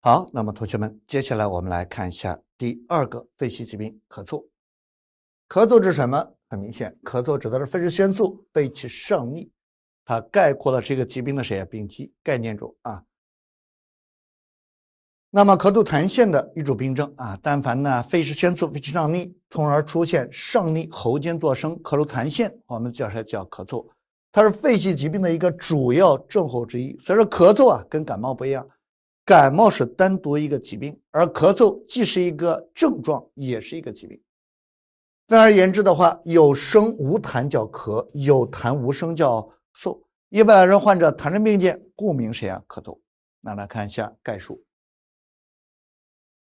好，那么同学们，接下来我们来看一下第二个肺系疾病——咳嗽。咳嗽指什么？很明显，咳嗽指的是肺式宣肃、肺气上逆，它概括了这个疾病的病机概念中啊。那么咳吐痰涎的一种病症啊，但凡呢肺式宣肃、肺气上逆，从而出现上逆喉间作声、咳出痰涎，我们叫咳嗽。它是肺系疾病的一个主要症候之一。所以说咳嗽啊跟感冒不一样，感冒是单独一个疾病，而咳嗽既是一个症状，也是一个疾病。分而言之的话，有声无痰叫咳，有痰无声叫嗽。一般来说，患者痰症并见，故名咳嗽。那来看一下概述。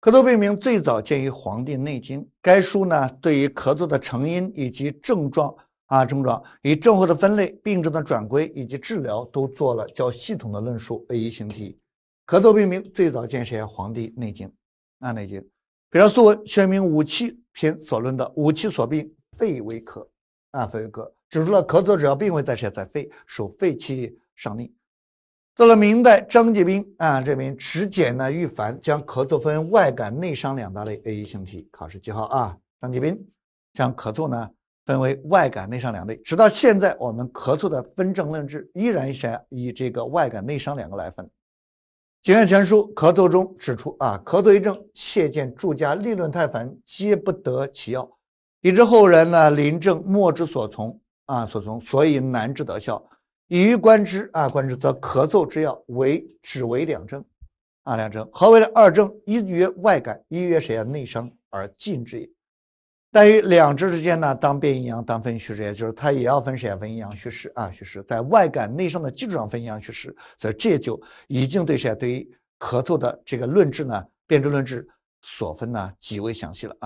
咳嗽病名最早见于《黄帝内经》，该书呢对于咳嗽的成因以及症状以症候的分类、病症的转归以及治疗都做了较系统的论述，为一形题。咳嗽病名最早见《黄帝内经》内经，比如《素问·宣明五气篇》所论的五气所病，肺为咳肺为咳，指出了咳嗽主要病位在肺，属肺气上逆。到了明代，张继宾这边持简呢愈繁，将咳嗽分外感内伤两大类，一形题。考试记号张继宾将咳嗽呢分为外感内伤两类，直到现在我们咳嗽的分症论治依然是以这个外感内伤两个来分。检验全书咳嗽中指出咳嗽一症，切见注家立论太繁，皆不得其要，以致后人呢临症莫之所从所以难治得效。以于观之则咳嗽之要只为两症两症。何为二症？一曰外感，一曰内伤而尽之也。但于两者之间呢，当辨阴阳，当分虚实，也就是它也要分分阴阳虚实虚实，在外感内伤的基础上分阴阳虚实，所以这就已经对于咳嗽的这个论治呢，辨证论治所分呢极为详细了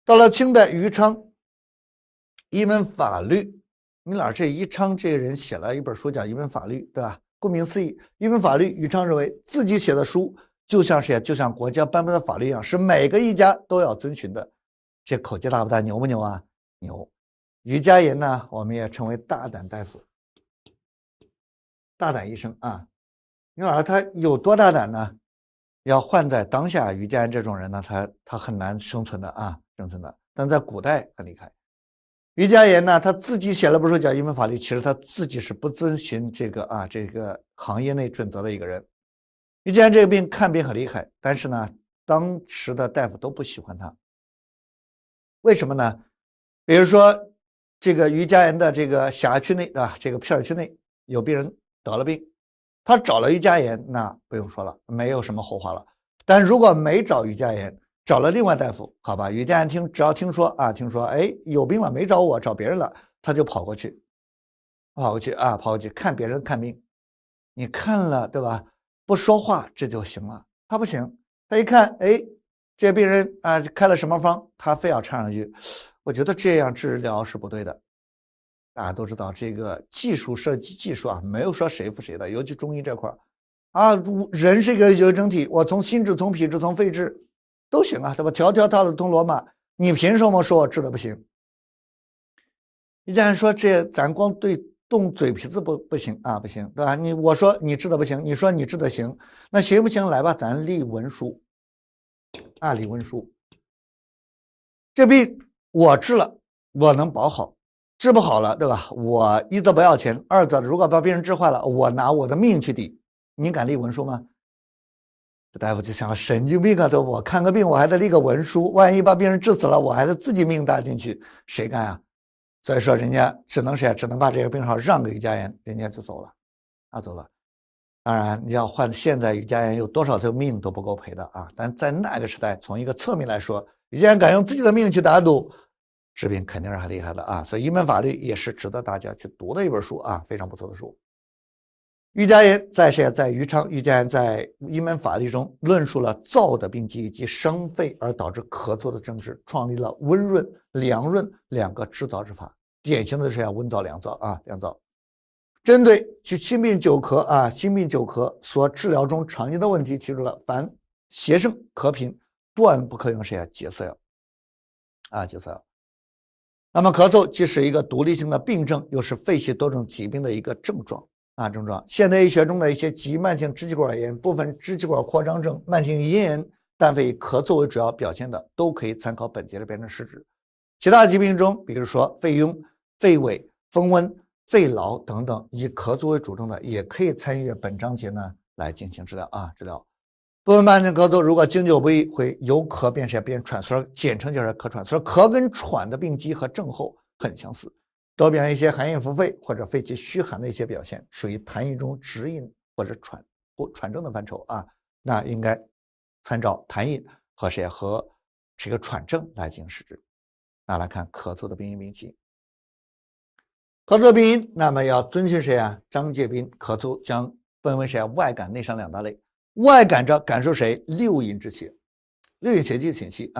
到了清代，余昌《一门法律》，你老这余昌这个人写了一本书叫《一门法律》，对吧？顾名思义，《一门法律》，余昌认为自己写的书就像国家颁布的法律一样，是每个一家都要遵循的。这口气大不大？牛不牛啊？牛。余家言呢，我们也称为大胆大夫、大胆医生你老他有多大胆呢？要换在当下，余家言这种人呢，他很难生存的但在古代很厉害。余家言呢，他自己写了本书叫《一门法律》，其实他自己是不遵循这个行业内准则的一个人。余家言这个病看病很厉害，但是呢，当时的大夫都不喜欢他。为什么呢？比如说这个余家言的这个辖区内这个片区内有病人得了病，他找了余家言，那不用说了，没有什么后话了。但如果没找余家言，找了另外大夫，好吧，余家言只要听说有病了，没找我，找别人了，他就跑过去看别人看病。你看了对吧？不说话这就行了，他不行，他一看这病人开了什么方，他非要插上去，我觉得这样治疗是不对的。大家都知道这个设计技术没有说谁服谁的，尤其中医这块人是一个有整体，我从心治、从脾治、从肺治都行对吧？条条大路通罗马，你凭什么说我治的不行？余家言说这咱光动嘴皮子不行不行，对吧？我说你治的不行，你说你治的行，那行不行？来吧，咱立文书立文书。这病我治了，我能保好，治不好了，对吧？我一则不要钱，二则如果把病人治坏了，我拿我的命去抵。你敢立文书吗？这大夫就想神经病对吧？我看个病我还得立个文书，万一把病人治死了，我还得自己命搭进去，谁干所以说人家只能把这个病号让给余家言，人家就走了走了。当然你要换现在余家言有多少条命都不够赔的但在那个时代，从一个侧面来说，余家言敢用自己的命去打赌，治病肯定是很厉害的所以一门法律也是值得大家去读的一本书非常不错的书。余家言在余家言在一门法律中论述了燥的病机以及伤肺而导致咳嗽的症治，创立了温润、凉润两个治燥之法，典型的是温燥、凉燥。针对心病久咳所治疗中常见的问题，提出了凡邪盛咳频，断不可用结色药结色药。那么咳嗽既是一个独立性的病症，又是肺系多种疾病的一个症状。症状。现代医学中的一些急慢性支气管炎、部分支气管扩张症、慢性咽炎、但非以咳嗽为主要表现的，都可以参考本节的辩证施治。其他疾病中，比如说肺痈、肺痿、风温、肺痨等等，以咳嗽为主症的，也可以参与本章节呢来进行治疗治疗。部分慢性咳嗽如果经久不愈，会由咳变什么变喘，所以简称就是咳喘。所以喘跟喘的病机和症候很相似，都表现一些寒饮伏肺或者肺气虚寒的一些表现，属于痰饮中直饮或者喘症的范畴那应该参照痰饮和这个喘症来进行施治。那来看咳嗽的病因病机。咳嗽病因，那么要遵循谁张介宾咳嗽将分为外感内伤两大类。外感者感受六淫之邪，六淫邪气侵袭，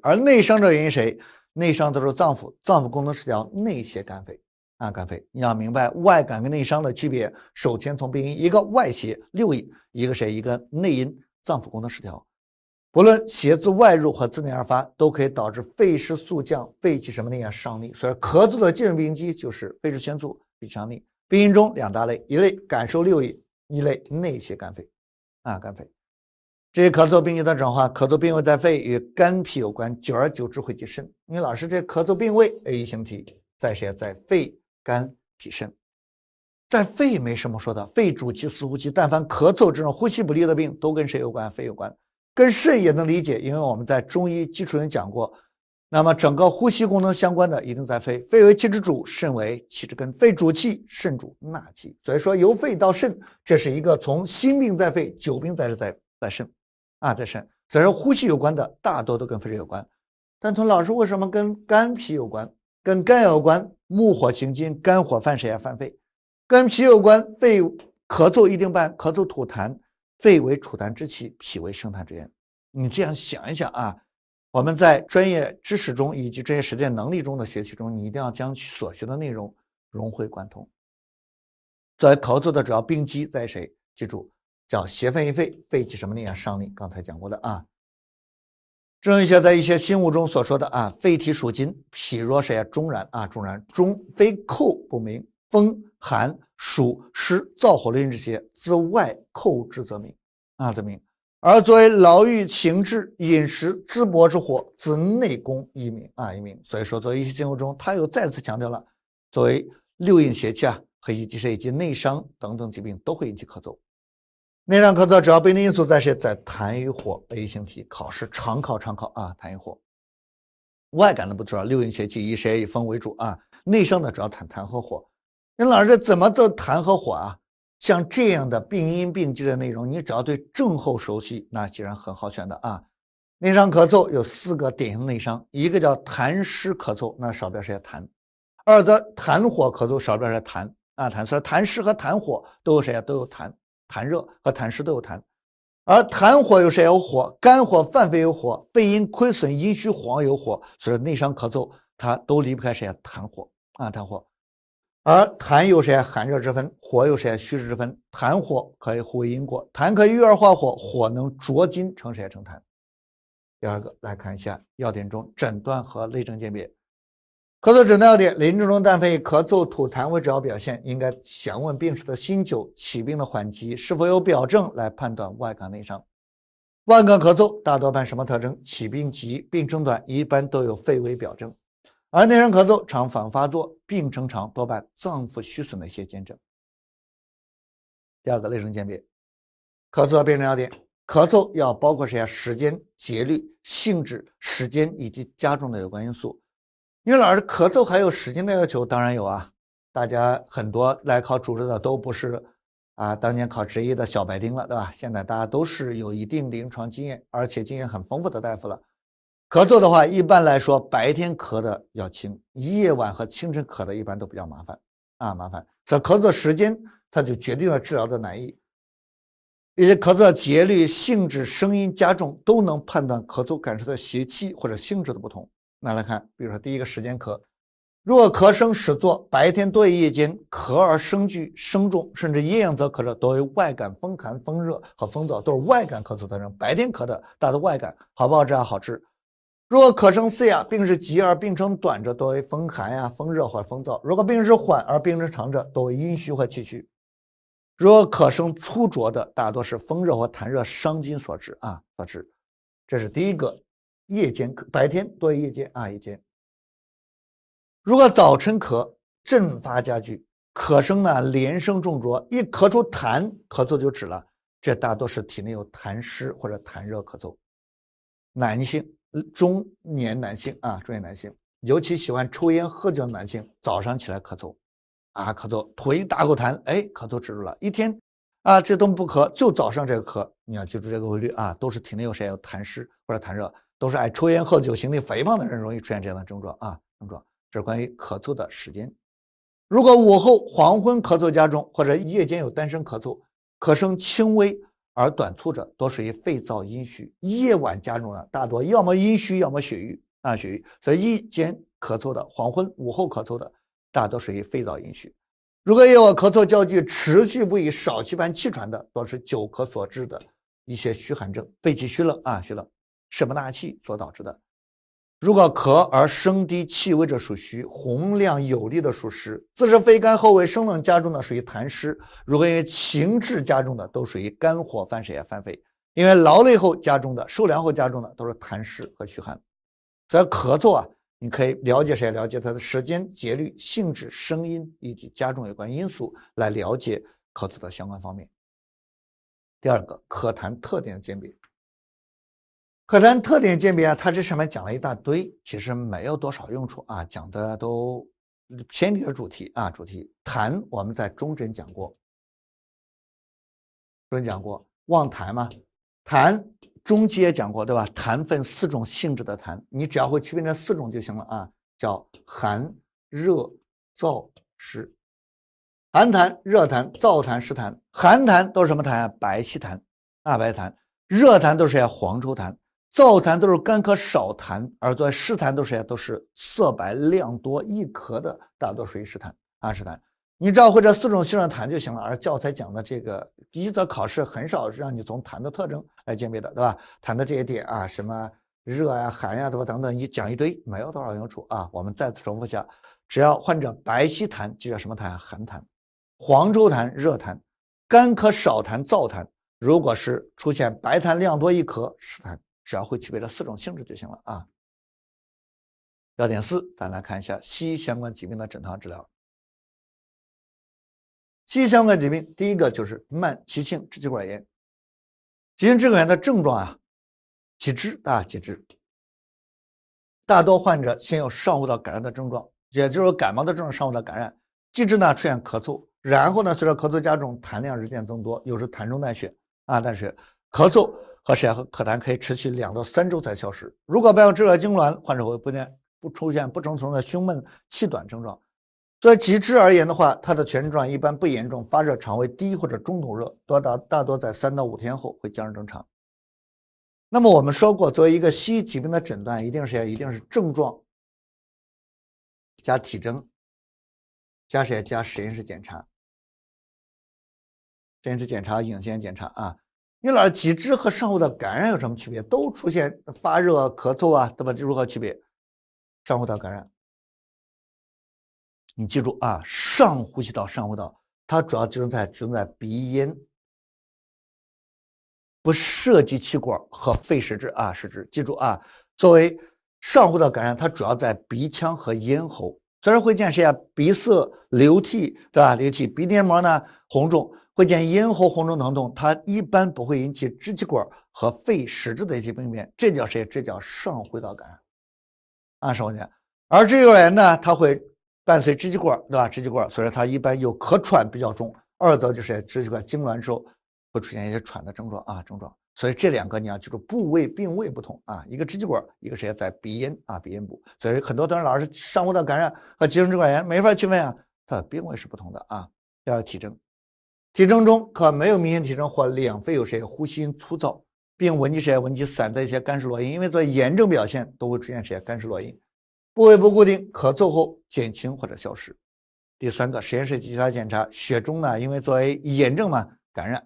而内伤者原因谁？内伤都是脏腑功能失调，内邪肝肺肝肺。你要明白外感跟内伤的区别，首先从病因，一个外邪六淫，一个内因脏腑功能失调。不论邪自外入和自内而发，都可以导致肺湿速降，肺气上逆。所以咳嗽的基本病机就是肺湿宣肃，肺气上逆。病因中两大类，一类感受六淫，一类内邪肝肺肝肺。这些咳嗽病因的转化，咳嗽病位在肺与肝脾有关，久而久之会及肾。因为老师这咳嗽病位 A 型题在肺肝脾肾。在肺没什么说的，肺主气司呼吸，但凡咳嗽这种呼吸不利的病都跟谁有关？肺有关。跟肾也能理解，因为我们在中医基础上讲过，那么整个呼吸功能相关的一定在肺，肺为气之主，肾为气之根，肺主气，肾主纳气。所以说由肺到肾，这是一个从心病在肺，久病在肾在肾。所以说呼吸有关的大多都跟肺有关。但从老师为什么跟肝脾有关？跟肝有关，木火行金，肝火犯犯肺。跟脾有关，肺咳嗽一定伴咳嗽吐痰，肺为储痰之器，脾为生痰之源。你这样想一想我们在专业知识中以及专业实践能力中的学习中，你一定要将所学的内容融会贯通。作为咳嗽的主要病机在谁？记住，叫邪犯于肺，肺气上逆，刚才讲过的正一些在一些新物中所说的肺体属金，脾若中然中非寇不明，风寒暑湿燥火论之邪，自外寇之则明则明。而作为劳欲情志饮食淄博之火，自内攻一明一明。所以说作为一些新物中，他又再次强调了，作为六淫邪气和以及内伤等等疾病都会引起咳嗽。内伤咳嗽主要病因因素在痰与火。 A 型题考试常考痰与火。外感的不知道六淫邪气以风为主内伤的主要痰和火。那老师怎么做痰和火像这样的病因病机的内容，你只要对症候熟悉，那既然很好选的内伤咳嗽有4个典型的内伤，一个叫痰湿咳嗽，那少标痰；二则痰火咳嗽，少标痰痰。所以痰湿和痰火都有痰，痰热和痰湿都有痰。而痰火有火，肝火犯肺有火，肺阴亏损阴虚黄有火，所以内伤咳嗽它都离不开痰火痰火。而痰有寒热之分，火有虚实之分。痰火可以互为因果，痰可以郁而化火，火能浊金成痰。第二个来看一下要点中诊断和类症鉴别。咳嗽诊断要点：临症中但非以咳嗽吐痰为主要表现，应该详问病史的新旧，起病的缓急，是否有表症来判断外感内伤。外感咳嗽大多伴什么特征？起病急，病程短，一般都有肺为表征。而内伤咳嗽常反发作，病程长，多伴脏腑虚损的一些见证。第二个类症鉴别，咳嗽的辨证要点：咳嗽要包括时间、节律、性质、时间以及加重的有关因素。因为老师咳嗽还有时间的要求，当然有大家很多来考主治的都不是当年考执业的小白丁了，对吧？现在大家都是有一定临床经验，而且经验很丰富的大夫了。咳嗽的话，一般来说白天咳的要轻，夜晚和清晨咳的一般都比较麻烦麻烦。这咳嗽时间它就决定了治疗的难易。一些咳嗽的节律、性质、声音加重都能判断咳嗽感受的邪气或者性质的不同。那来看，比如说第一个时间咳，若咳声始作，白天多于夜间，咳而声巨声重，甚至夜阳则咳者，多为外感风寒、风热和风燥，都是外感咳嗽特征。白天咳的大多外感，好不好治好治。若咳声嘶哑，病是急而病程短者，多为风寒风热或风燥；如果病是缓而病程长者，多为阴虚或气虚。如果咳声粗浊的，大多是风热或痰热伤津所致啊所致。这是第一个，夜间白天多于夜间啊夜间。如果早晨咳，阵发加剧，咳声呢连声重浊，一咳出痰，咳嗽就止了。这大多是体内有痰湿或者痰热咳嗽。男性，中年男性啊，中年男性，尤其喜欢抽烟喝酒的男性，早上起来咳嗽，咳嗽，吐一大口痰，哎，咳嗽止住了。一天啊，这都不咳，就早上这个咳，你要记住这个规律啊，都是体内有谁有痰湿或者痰热，都是爱抽烟喝酒、形体肥胖的人容易出现这样的症状啊症状。这是关于咳嗽的时间。如果午后、黄昏咳嗽加重，或者夜间有单声咳嗽，咳声轻微而短促者，多属于肺燥阴虚。夜晚加重的，大多要么阴虚，要么血瘀啊血瘀。所以夜间咳嗽的、黄昏、午后咳嗽的，大多属于肺燥阴虚。如果有咳嗽较剧、持续不已、少气般气喘的，多是久咳所致的一些虚寒症，肺气虚冷啊虚冷，肾不纳气所导致的。如果咳而声低气微者属虚，洪亮有力的属实，自是肺干后为生冷加重的属于痰湿，如果因为情志加重的都属于肝火犯谁犯肺，因为劳累后加重的、受凉后加重的都是痰湿和虚寒。所以咳嗽啊，你可以了解谁？了解它的时间、节律、性质、声音以及加重有关因素，来了解咳嗽的相关方面。第二个，咳痰特点的鉴别。咳痰特点鉴别啊，它这上面讲了一大堆，其实没有多少用处啊，讲的都偏离了主题啊。主题痰我们在中诊讲过，望痰嘛，痰中期也讲过，对吧？痰分4种性质的痰，你只要会区分这4种就行了啊，叫寒、热、燥、湿。寒痰、热痰、燥痰、湿痰。寒痰都是什么痰啊？白稀痰啊，白痰。热痰都是黄抽痰。燥痰都是干咳少痰，而作为湿痰都是色白量多易咳的，大多属于湿痰啊湿痰。你只要会这4种性质的痰就行了。而教材讲的这个一则考试很少让你从痰的特征来鉴别的，对吧？痰的这些点啊，什么热呀、寒呀，对吧？等等，一讲一堆，没有多少用处啊。我们再次重复一下，只要患者白稀痰就叫什么痰？寒痰。黄抽痰、热痰。干咳少痰、燥痰。如果是出现白痰量多易咳，湿痰。只要会区别这4种性质就行了啊。要点4，咱来看一下西医相关疾病的诊断治疗。西医相关疾病，第一个就是慢急性支气管炎。急性支气管炎的症状啊，几支，大多患者先有上呼道感染的症状，也就是感冒的症状上呼道感染，继之呢出现咳嗽，然后呢随着咳嗽加重，痰量日渐增多，有时痰中带血啊带血，咳嗽和咳痰可以持续2到3周才消失。如果伴有支气管痉挛，患者会不出现不正常的胸闷、气短症状。作为急支而言的话，它的全症状一般不严重，发热肠胃低或者中等热，大多在3到5天后会降至正常。那么我们说过，作为一个西医疾病的诊断，一定是症状加体征加实验室检查，影像检查啊。你老师急支和上呼道感染有什么区别？都出现发热、咳嗽啊，对吧？这如何区别？上呼道感染，你记住啊，上呼吸道，它主要集中在鼻咽，不涉及气管和肺实质啊，记住啊，作为上呼道感染，它主要在鼻腔和咽喉，虽然会见谁啊？鼻塞、流涕，对吧？流涕，鼻黏膜呢红肿。会见咽喉红肿疼痛，它一般不会引起支气管和肺实质的一些病变，这叫谁？这叫上呼吸道感染啊，上呼吸道。而支气管炎呢，它会伴随支气管，对吧？支气管，所以它一般有咳喘比较重，二则就是支气管痉挛之后会出现一些喘的症状啊症状。所以这2个你要记住，部位病位不同啊，一个支气管，一个谁在鼻咽啊鼻咽部。所以很多同学老是上呼吸道感染和急性支气管炎没法区分啊，它的病位是不同的啊。第二个体征。体征中可没有明显体征或两肺有谁呼吸音粗糙，并闻及散在一些干湿络音，因为作为炎症表现都会出现谁干湿络音，部位不固定，咳嗽后减轻或者消失。第3个实验室及其他检查，血中呢因为作为炎症嘛感染，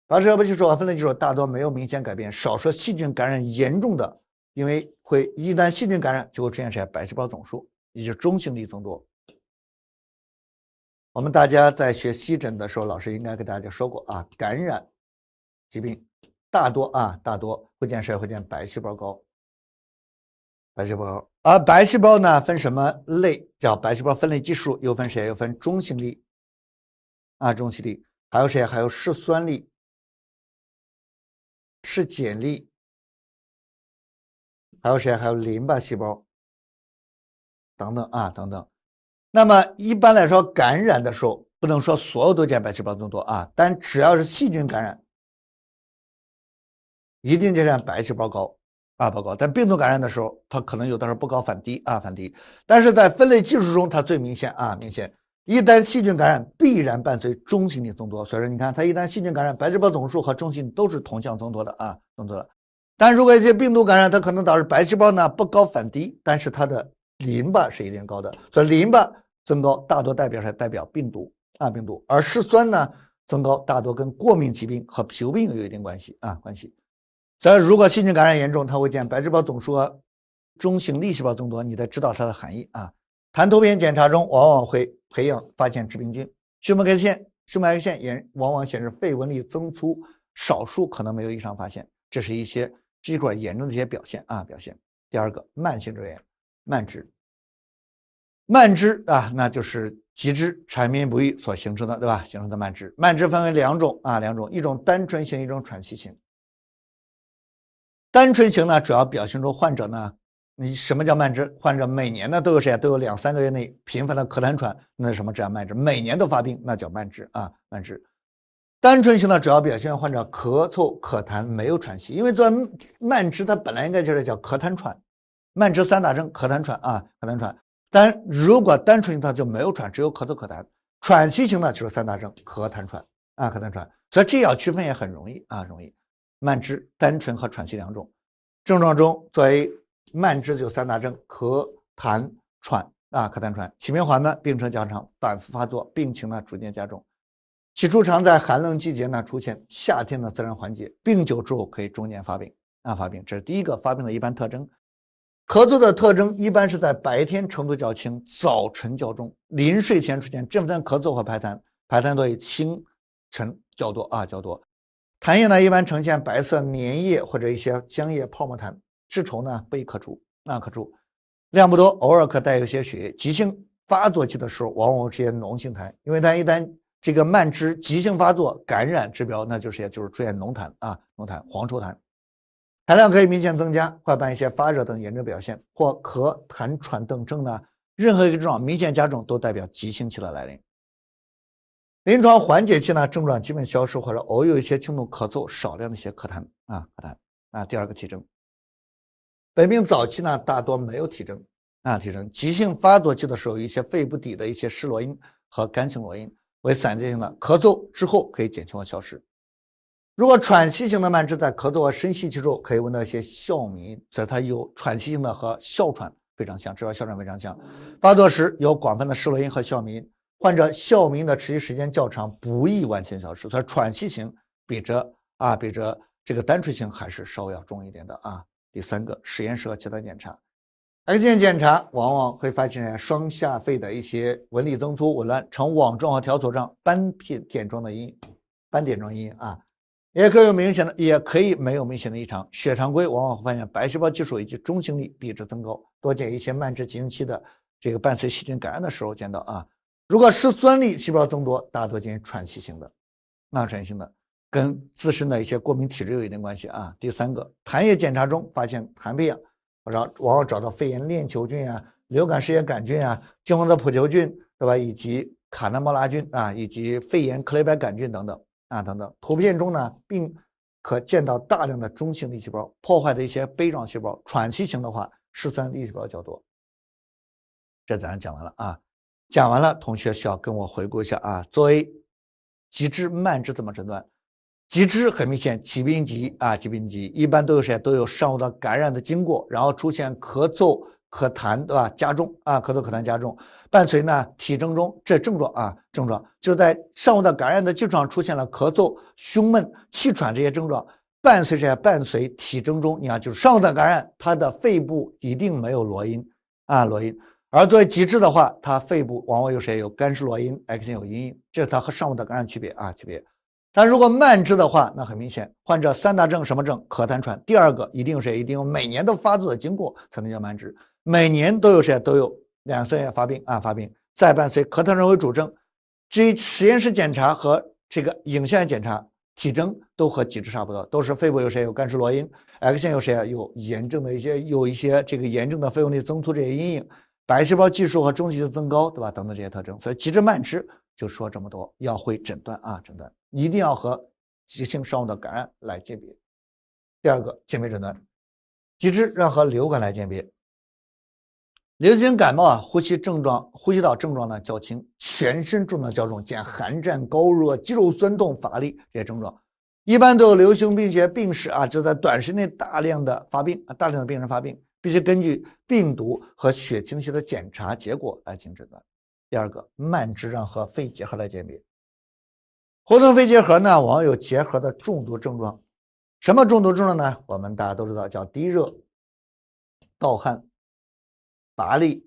把这不记住啊，分类记住，大多没有明显改变，少数细菌感染严重的，因为一旦细菌感染就会出现谁白细胞总数，也就是中性粒增多。我们大家在学西诊的时候，老师应该给大家说过啊，感染疾病大多会见谁？会见白细胞高。白细胞，而白细胞呢分什么类？叫白细胞分类技术，又分谁？又分中性粒啊，中性粒，还有谁？还有嗜酸粒、嗜碱粒，还有谁？还有淋巴细胞等等啊，等等。那么一般来说，感染的时候不能说所有都见白细胞增多啊，但只要是细菌感染，一定就见白细胞高。报告，但病毒感染的时候，它可能有的时候不高反低反低，但是在分类技术中，它最明显明显。一旦细菌感染，必然伴随中性粒增多，所以说你看，它一旦细菌感染，白细胞总数和中性都是同向增多的增多的。但如果一些病毒感染，它可能导致白细胞呢不高反低，但是它的淋巴是一定高的，所以淋巴增高大多代表病毒病毒，而嗜酸呢增高大多跟过敏疾病和皮肤病有一定关系关系。所以如果细菌感染严重，它会见白细胞总数和中性粒细胞增多，你得知道它的含义痰突片检查中往往会发现致病菌。胸膜 X 线也往往显示肺纹理增粗，少数可能没有异常发现，这是一些支气管炎症的一些表现。第二个，慢性支炎，慢支那就是急支缠绵不愈所形成的，对吧？形成的慢支。慢支分为两种，一种单纯型，一种喘息型。单纯型呢，主要表现出患者呢，你什么叫慢支？患者每年呢都有谁？都有2-3个月内频繁的咳痰喘，那是什么？这样慢支，每年都发病，那叫慢支慢支。单纯型呢，主要表现患者咳嗽、咳痰没有喘息，因为这慢支它本来应该就是叫咳痰喘，慢支3大症：咳痰喘咳痰喘。但如果单纯型它就没有喘，只有咳嗽咳痰。喘息型呢就是3大症：咳痰喘咳痰喘。所以这要区分也很容易容易。慢支、单纯和喘息两种症状中，作为慢支就3大症：咳、痰、喘咳痰喘，起病缓慢，病程较长，反复发作，病情呢逐渐加重。起初常在寒冷季节呢出现，夏天呢自然缓解，病久之后可以中年发病发病，这是第一个发病的一般特征。咳嗽的特征一般是在白天程度较轻，早晨较重，临睡前出现阵阵咳嗽和排痰多以清晨较多较多。痰液呢一般呈现白色粘液或者一些浆液泡沫痰，质稠呢不易咳出量不多，偶尔可带有些血液。急性发作期的时候往往是些脓性痰，因为它一旦这个慢支急性发作感染指标，那就是出现脓痰黄稠痰，痰量可以明显增加，会伴一些发热等炎症表现，或咳、痰、喘等症呢，任何一个症状明显加重都代表急性期的来临。临床缓解期呢，症状基本消失，或者偶有一些轻度咳嗽，少量的一些咳痰第二个体征，本病早期呢大多没有体征急性发作期的时候，一些肺部底的一些湿络因和干性络因为散结性的，咳嗽之后可以减轻或消失。如果喘息型的慢支在咳嗽和深吸气之后，可以闻到一些哮鸣，所以它有喘息型的和哮喘非常像，治疗哮喘非常像。发作时有广泛的湿络因和哮鸣。患者哮鸣的持续时间较长，不易完全消失，所以喘息型比着这个单纯型还是稍微要重一点的第三个，实验室和其他检查 ，X 线检查往往会发现双下肺的一些纹理增粗、紊乱，呈网状和条索状斑点状的阴影也可以没有明显的异常。血常规往往会发现白细胞基数以及中性粒比值增高，多见一些慢支急性期的这个伴随细菌感染的时候见到如果嗜酸粒细胞增多，大多见喘息型的跟自身的一些过敏体质有一定关系第三个，痰液检查中发现痰培养，往往找到肺炎链球菌流感嗜液杆菌金黄色普球菌，对吧？以及卡纳莫拉菌以及肺炎克雷白杆菌等等图片中呢，并可见到大量的中性粒细胞破坏的一些杯状细胞，喘息型的话，嗜酸粒细胞较多。这咱讲完了讲完了，同学需要跟我回顾一下作为急支慢支怎么诊断？急支很明显，疾病急一般都有谁？都有上呼道感染的经过，然后出现咳嗽、咳痰，对吧？加重咳嗽、咳痰加重，伴随呢体征中这症状就是在上呼道感染的基础上出现了咳嗽、胸闷、气喘这些症状，伴随体征中，你看就是上呼道感染，它的肺部一定没有罗音而作为极致的话，它肺部往往有谁有干湿裸阴 ，X 型有阴影，这是它和上部的感染区别啊区别。但如果慢支的话，那很明显，患者3大症什么症？咳痰喘。第二个一定有谁？一定有每年都发作的经过才能叫慢支，每年都有谁？都有2、3月发病啊发病，再伴随咳痰喘为主症。至于实验室检查和这个影像检查，体征都和极致差不多，都是肺部有谁？有干湿裸阴 ，X 线有谁啊？有炎症的有一些这个炎症的肺动力增粗这些阴影，白细胞计数和中细的增高，对吧？等等这些特征。所以极致慢支就说这么多，要会诊断啊，诊断一定要和急性上呼的感染来鉴别。第二个鉴别诊断，极致让和流感来鉴别。流行性感冒啊，呼吸道症状呢较轻，全身症状较重，见寒战、高热、肌肉酸痛、乏力这些症状，一般都有流行病学病史啊，就在短时内大量的发病啊，大量的病人发病，必须根据病毒和血清学的检查结果来进行诊断。第二个，慢支让和肺结核来鉴别。活动肺结核呢，往往有结核的中毒症状。什么中毒症状呢？我们大家都知道，叫低热、盗汗、乏力、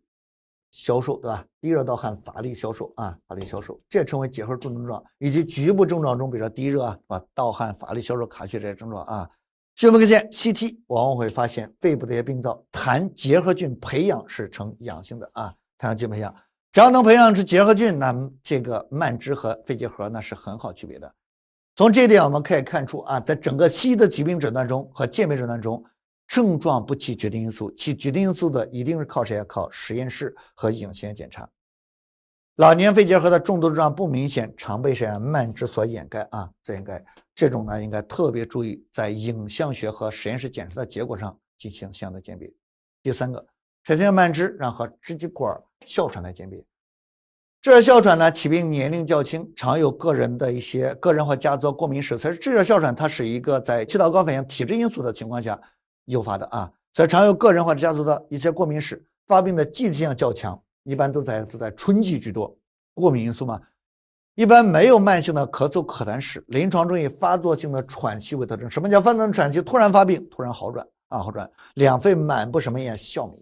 消瘦，对吧？低热、盗汗、乏力、消瘦啊，乏力、消瘦，这称为结核中毒症状。以及局部症状中，比如说低热啊，盗汗、乏力、消瘦、卡血这些症状啊。血分科线 CT 往往会发现肺部的一些病灶，痰结核菌培养是呈阳性的啊，痰菌培养。只要能培养出结核菌，那这个慢支和肺结核那是很好区别的。从这一点我们可以看出啊，在整个西医的疾病诊断中和鉴别诊断中，症状不起决定因素，起决定因素的一定是靠谁？靠实验室和影像检查。老年肺结核的中毒症状不明显，常被谁慢支所掩盖啊，所掩盖。这种呢，应该特别注意在影像学和实验室检查的结果上进行相应的鉴别。第三个，产生慢支让和支气管哮喘来鉴别。支气哮喘呢，起病年龄较轻，常有个人或家族过敏史。所以支气哮喘它是一个在气道高反应体质因素的情况下诱发的啊，所以常有个人或者家族的一些过敏史，发病的季节性较强，一般都在春季居多。过敏因素嘛，一般没有慢性的咳嗽咳痰史，临床中以发作性的喘息为特征。什么叫发作性喘息？突然发病，突然好转啊，好转，两肺满布什么炎？哮鸣。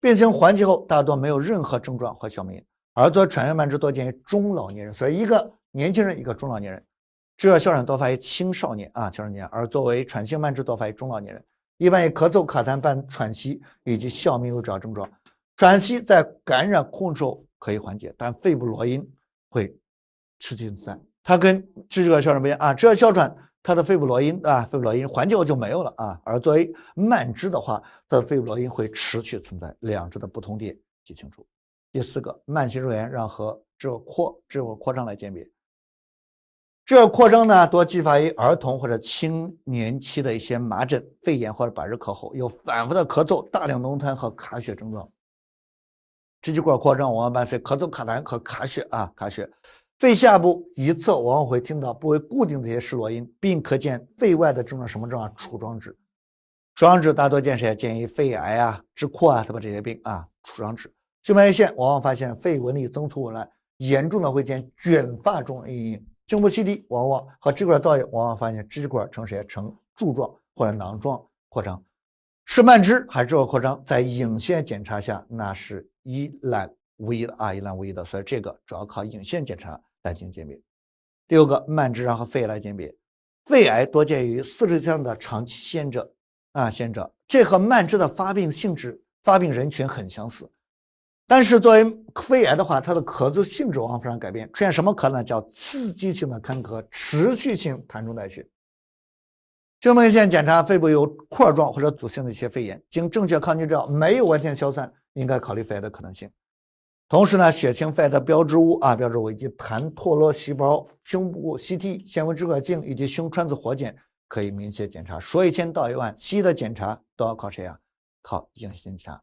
病情缓解后，大多没有任何症状和哮鸣。而作喘息慢支多见于中老年人，所以一个年轻人，一个中老年人。支气哮喘多发于青少年啊，青少年，而作为喘息慢支多发于中老年人，一般以咳嗽、咳痰伴喘息以及哮鸣为主要症状。喘息在感染控制后可以缓解，但肺部裸阴会持续存在。它跟支气哮喘不一样啊，支气哮喘它的肺部裸阴啊，肺部裸阴缓解后就没有了啊，而作为慢支的话，它的肺部裸阴会持续存在，两者的不同点记清楚。第四个，慢性肉炎让和支气扩张来鉴别。支气扩张呢，多继发于儿童或者青年期的一些麻疹、肺炎或者百日咳后，有反复的咳嗽、大量浓痰和卡血症状。支气管扩张往往伴随咳嗽、卡痰和卡血啊，卡血。肺下部一侧往往会听到不为固定的一些湿裸音，并可见肺外的症状什么症状？杵状指。杵状指大多见谁？见于肺癌啊、支扩啊，对吧？这些病啊，杵状指。胸脉线往往发现肺纹理增粗紊乱，严重的会见卷发中阴影。胸部 CT 往往和支气管造影往往发现支气管呈谁？呈柱状或者囊状扩张。是慢支还是支气扩张？在影像检查下，那是一览无遗的啊，一览无遗的。所以这个主要靠影像检查来进行鉴别。第六个，慢支让和肺癌来鉴别。肺癌多见于40岁以上的长期吸烟者啊，吸烟者，这和慢支的发病性质、发病人群很相似。但是作为肺癌的话，它的咳嗽性质往往发生改变，出现什么咳呢？叫刺激性的干咳，持续性痰中带血。胸膜线检查肺部有块状或者阻性的一些肺炎，经正确抗菌治疗没有完全消散，应该考虑肺癌的可能性。同时呢，血清肺癌的标志物以及痰脱落细胞、胸部 CT、纤维支管镜以及胸穿刺活检可以明确检查。说一千道一万，西医的检查都要靠谁啊？靠影像检查。